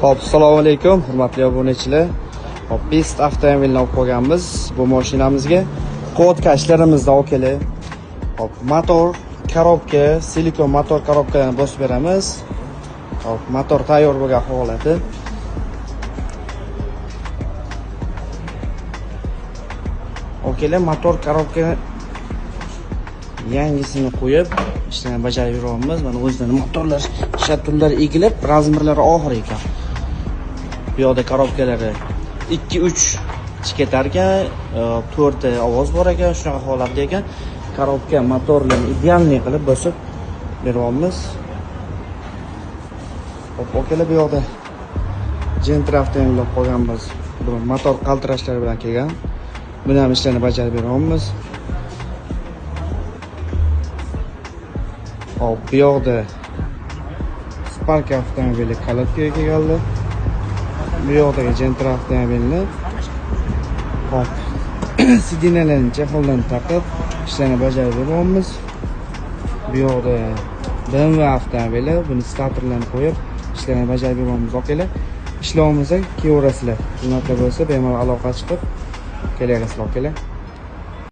Xo'p, assalomu alaykum, hurmatli obunachilar. Xo'p, Best avtomobilni olib qo'yganmiz. Bu mashinamizga kodka ishlarimizda okeli. Xo'p, motor, korobka, silikon motor korobkalarni bosib beramiz. Xo'p, motor tayyor bo'lgan holati. Okeli motor korobka yangisini qo'yib ishlarni bajarib yuryapmiz. Mana o'zidan motorlar, shatunlar egilib, razmerlari og'ir ekan. Bu yoqda korobkalari 2-3 ketar ekan, 4 ta ovoz bor ekan, shunaqa holatda ekan. Korobka motorlarni idealniy qilib bosib beryapmiz. Hop, okalar bu yoqda Gentra avtomobilni qo'yganmiz. Bu motor qaltirashlari bilan kelgan. Buni ham ishlarni bajarib beryapmiz. Hop, bu yoqda Spark avtomobili kalotkaga keldi. Bu yoqdagi Gentra avtomobilni hop sidinalarni chexoldan taqib ishlarni bajarib beryapmiz. Bu yoqda BMW avtomobili, buni starterlarni qo'yib ishlarni bajarib beryapmiz. Okalar, ishlovimizga kelaverasizlar. Xizmatlar bo'lsa bemalol aloqa chiqib kelaverasizlar, okalar.